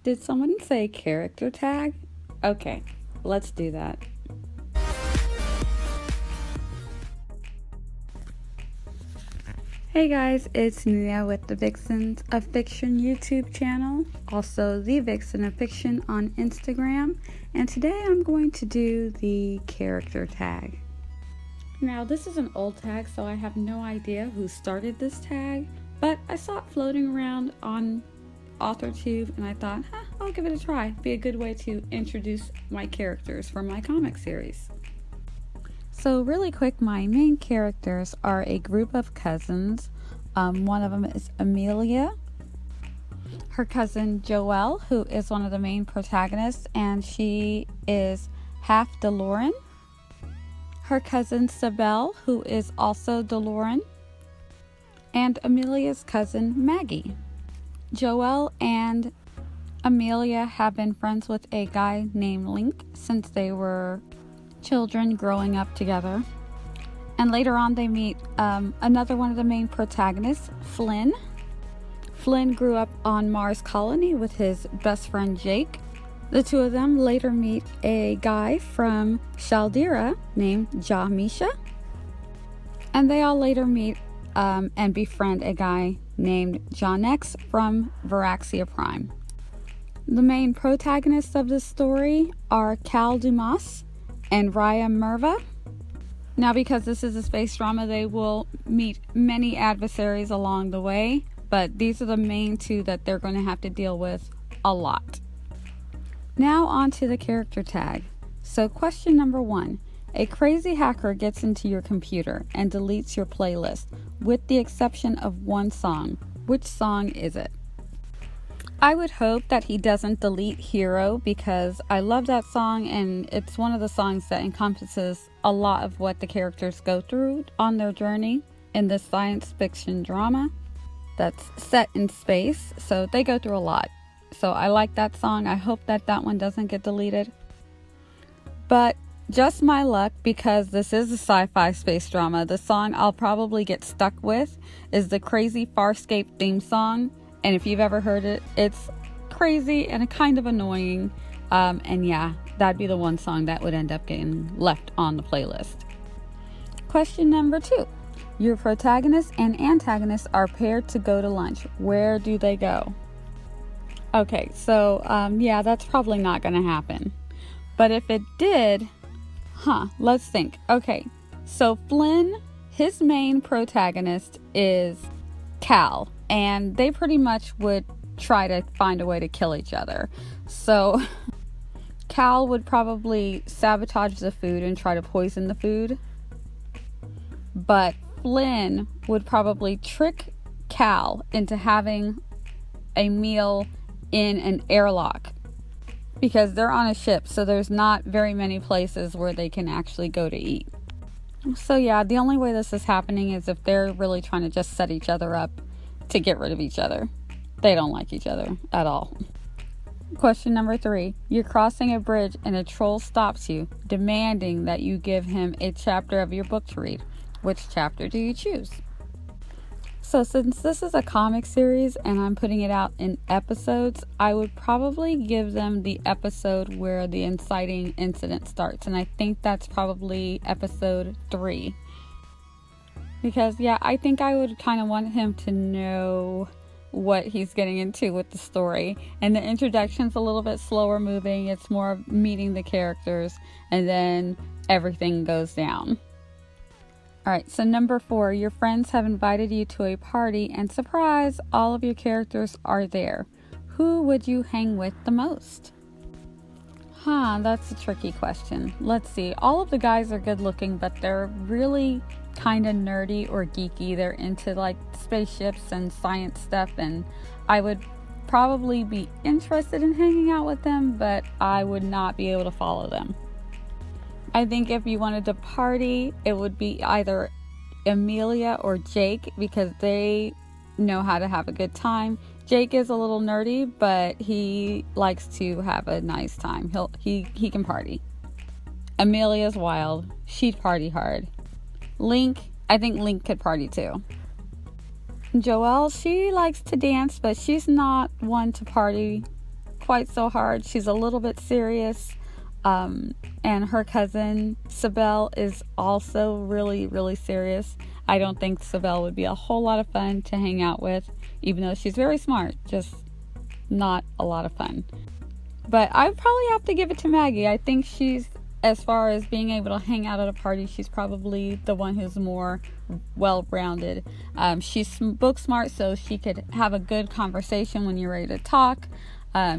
Did someone say character tag? Okay, let's do that. Hey guys, it's Nia with the Vixens of Fiction YouTube channel, also the Vixen of Fiction on Instagram, and today I'm going to do the character tag. Now this is an old tag, so I have no idea who started this tag, but I saw it floating around on Authortube and I thought, I'll give it a try. Be a good way to introduce my characters for my comic series. So really quick, my main characters are a group of cousins. One of them is Amelia, her cousin Joelle, who is one of the main protagonists, and she is half DeLorean. Her cousin Sibel, who is also DeLorean, and Amelia's cousin Maggie. Joelle and Amelia have been friends with a guy named Link since they were children growing up together. And later on they meet another one of the main protagonists, Flynn. Flynn grew up on Mars Colony with his best friend Jake. The two of them later meet a guy from Shaldira named Ja-Misha. And they all later meet and befriend a guy named John X from Varaxia Prime. The main protagonists of this story are Kal Dumas and Raya Merva. Now, because this is a space drama, they will meet many adversaries along the way, but these are the main two that they're going to have to deal with a lot. Now on to the character tag. So question number 1. A crazy hacker gets into your computer and deletes your playlist, with the exception of one song. Which song is it? I would hope that he doesn't delete Hero, because I love that song and it's one of the songs that encompasses a lot of what the characters go through on their journey in this science fiction drama that's set in space. So they go through a lot. So I like that song. I hope that that one doesn't get deleted. But just my luck, because this is a sci-fi space drama, the song I'll probably get stuck with is the Crazy Farscape theme song. And if you've ever heard it, it's crazy and kind of annoying. And yeah, that'd be the one song that would end up getting left on the playlist. Question number 2. Your protagonist and antagonist are paired to go to lunch. Where do they go? Okay, so yeah, that's probably not going to happen. But if it did, let's think. Okay, so Flynn, his main protagonist is Kal, and they pretty much would try to find a way to kill each other. So Kal would probably sabotage the food and try to poison the food. But Flynn would probably trick Kal into having a meal in an airlock, because they're on a ship, so there's not very many places where they can actually go to eat. So yeah, the only way this is happening is if they're really trying to just set each other up to get rid of each other. They don't like each other at all. Question number 3. You're crossing a bridge and a troll stops you, demanding that you give him a chapter of your book to read. Which chapter do you choose? So since this is a comic series and I'm putting it out in episodes, I would probably give them the episode where the inciting incident starts. And I think that's probably episode 3. Because, yeah, I think I would kind of want him to know what he's getting into with the story. And the introduction's a little bit slower moving. It's more meeting the characters, and then everything goes down. Alright, so number 4. Your friends have invited you to a party, and surprise, all of your characters are there. Who would you hang with the most? That's a tricky question. Let's see. All of the guys are good looking, but they're really kind of nerdy or geeky. They're into like spaceships and science stuff, and I would probably be interested in hanging out with them, but I would not be able to follow them. I think if you wanted to party, it would be either Amelia or Jake, because they know how to have a good time. Jake is a little nerdy, but he likes to have a nice time. He can party. Amelia's wild. She'd party hard. Link, I think Link could party too. Joelle, she likes to dance, but she's not one to party quite so hard. She's a little bit serious. And her cousin, Sibel, is also really, really serious. I don't think Sibel would be a whole lot of fun to hang out with, even though she's very smart, just not a lot of fun. But I probably have to give it to Maggie. I think she's, as far as being able to hang out at a party, she's probably the one who's more well-rounded. She's book smart, so she could have a good conversation when you're ready to talk.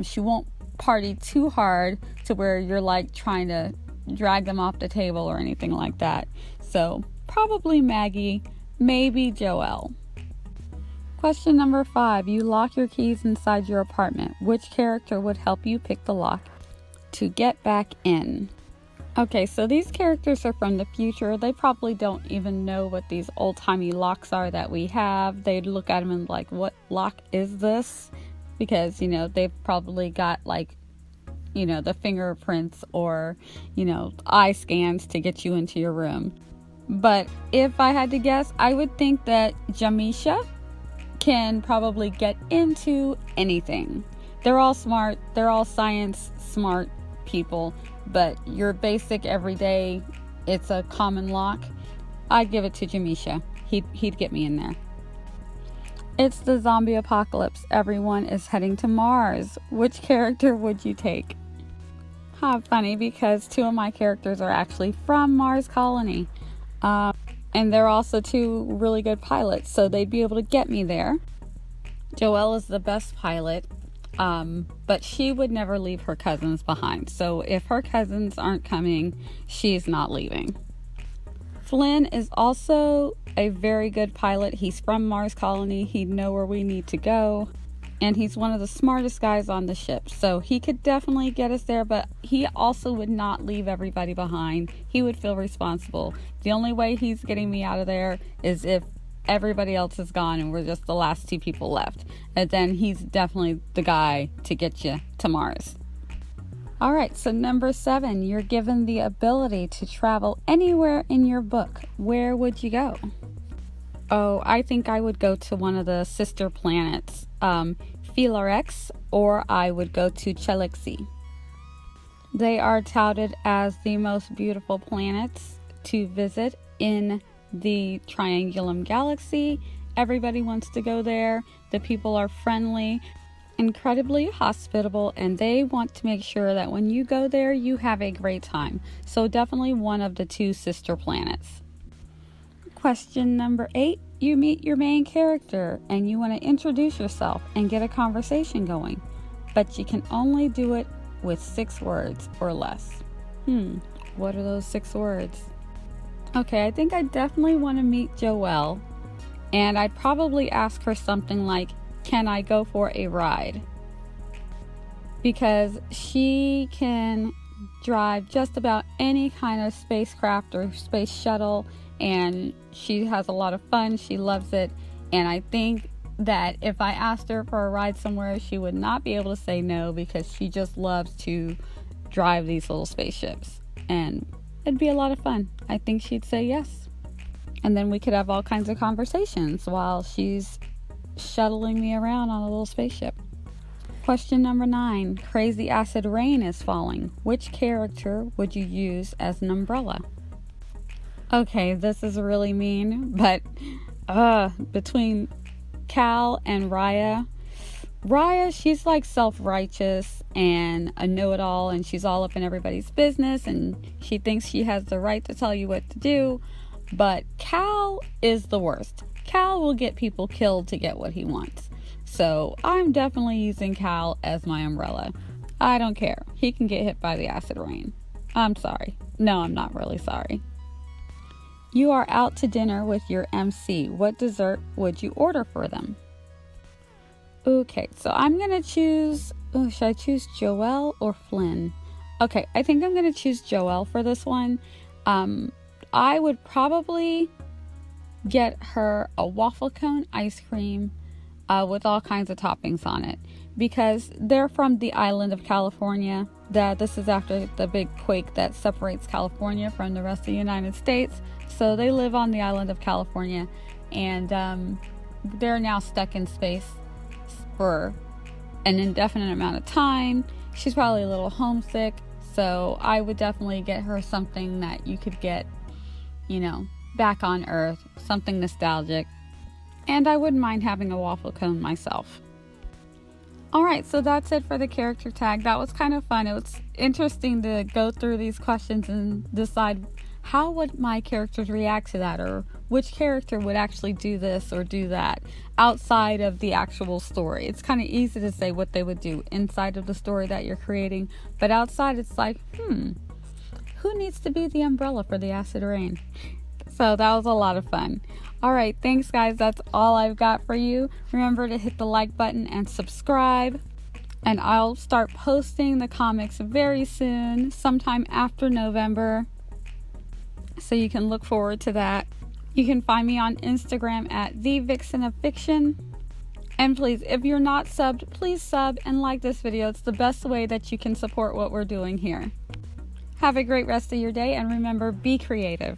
She won't party too hard to where you're like trying to drag them off the table or anything like that. So probably Maggie, maybe Joelle. Question number 5. You lock your keys inside your apartment. Which character would help you pick the lock to get back in? Okay, so these characters are from the future. They probably don't even know what these old-timey locks are that we have. They'd look at them and like, what lock is this? Because, you know, they've probably got like, you know, the fingerprints or, you know, eye scans to get you into your room. But if I had to guess, I would think that Jamisha can probably get into anything. They're all smart. They're all science smart people. But your basic everyday, it's a common lock. I'd give it to Jamisha. He'd get me in there. It's the zombie apocalypse. Everyone is heading to Mars. Which character would you take? Funny, because 2 of my characters are actually from Mars Colony. And they're also 2 really good pilots, so they'd be able to get me there. Joelle is the best pilot, but she would never leave her cousins behind. So if her cousins aren't coming, she's not leaving. Flynn is also a very good pilot. He's from Mars Colony. He'd know where we need to go. And he's one of the smartest guys on the ship. So he could definitely get us there, but he also would not leave everybody behind. He would feel responsible. The only way he's getting me out of there is if everybody else is gone and we're just the last 2 people left. And then he's definitely the guy to get you to Mars. All right, so number 7, you're given the ability to travel anywhere in your book. Where would you go? Oh, I think I would go to one of the sister planets, Philarex, or I would go to Chelixi. They are touted as the most beautiful planets to visit in the Triangulum Galaxy. Everybody wants to go there. The people are friendly, incredibly hospitable, and they want to make sure that when you go there, you have a great time. So definitely one of the 2 sister planets. Question number 8. You meet your main character and you want to introduce yourself and get a conversation going, but you can only do it with 6 words or less. What are those 6 words? Okay, I think I definitely want to meet Joelle, and I'd probably ask her something like, can I go for a ride? Because she can drive just about any kind of spacecraft or space shuttle, and she has a lot of fun. She loves it, and I think that if I asked her for a ride somewhere, she would not be able to say no, because she just loves to drive these little spaceships, and it'd be a lot of fun. I think she'd say yes, and then we could have all kinds of conversations while she's shuttling me around on a little spaceship. Question number 9. Crazy acid rain is falling. Which character would you use as an umbrella? Okay, this is really mean, but between Kal and Raya, she's like self-righteous and a know-it-all, and she's all up in everybody's business, and she thinks she has the right to tell you what to do. But Kal is the worst. Kal will get people killed to get what he wants. So I'm definitely using Kal as my umbrella. I don't care. He can get hit by the acid rain. I'm sorry. No, I'm not really sorry. You are out to dinner with your MC. What dessert would you order for them? Okay, so I'm going to choose... should I choose Joelle or Flynn? Okay, I think I'm going to choose Joelle for this one. I would probably get her a waffle cone ice cream with all kinds of toppings on it, because they're from the island of California. This is after the big quake that separates California from the rest of the United States. So they live on the island of California, and they're now stuck in space for an indefinite amount of time. She's probably a little homesick, so I would definitely get her something that you could get, you know, back on Earth, something nostalgic. And I wouldn't mind having a waffle cone myself. Alright, so that's it for the character tag. That was kind of fun. It was interesting to go through these questions and decide how would my characters react to that, or which character would actually do this or do that outside of the actual story. It's kind of easy to say what they would do inside of the story that you're creating, but outside it's like, who needs to be the umbrella for the acid rain? So that was a lot of fun. Alright, thanks guys. That's all I've got for you. Remember to hit the like button and subscribe. And I'll start posting the comics very soon, sometime after November. So you can look forward to that. You can find me on Instagram at The Vixen of Fiction. And please, if you're not subbed, please sub and like this video. It's the best way that you can support what we're doing here. Have a great rest of your day, and remember, be creative.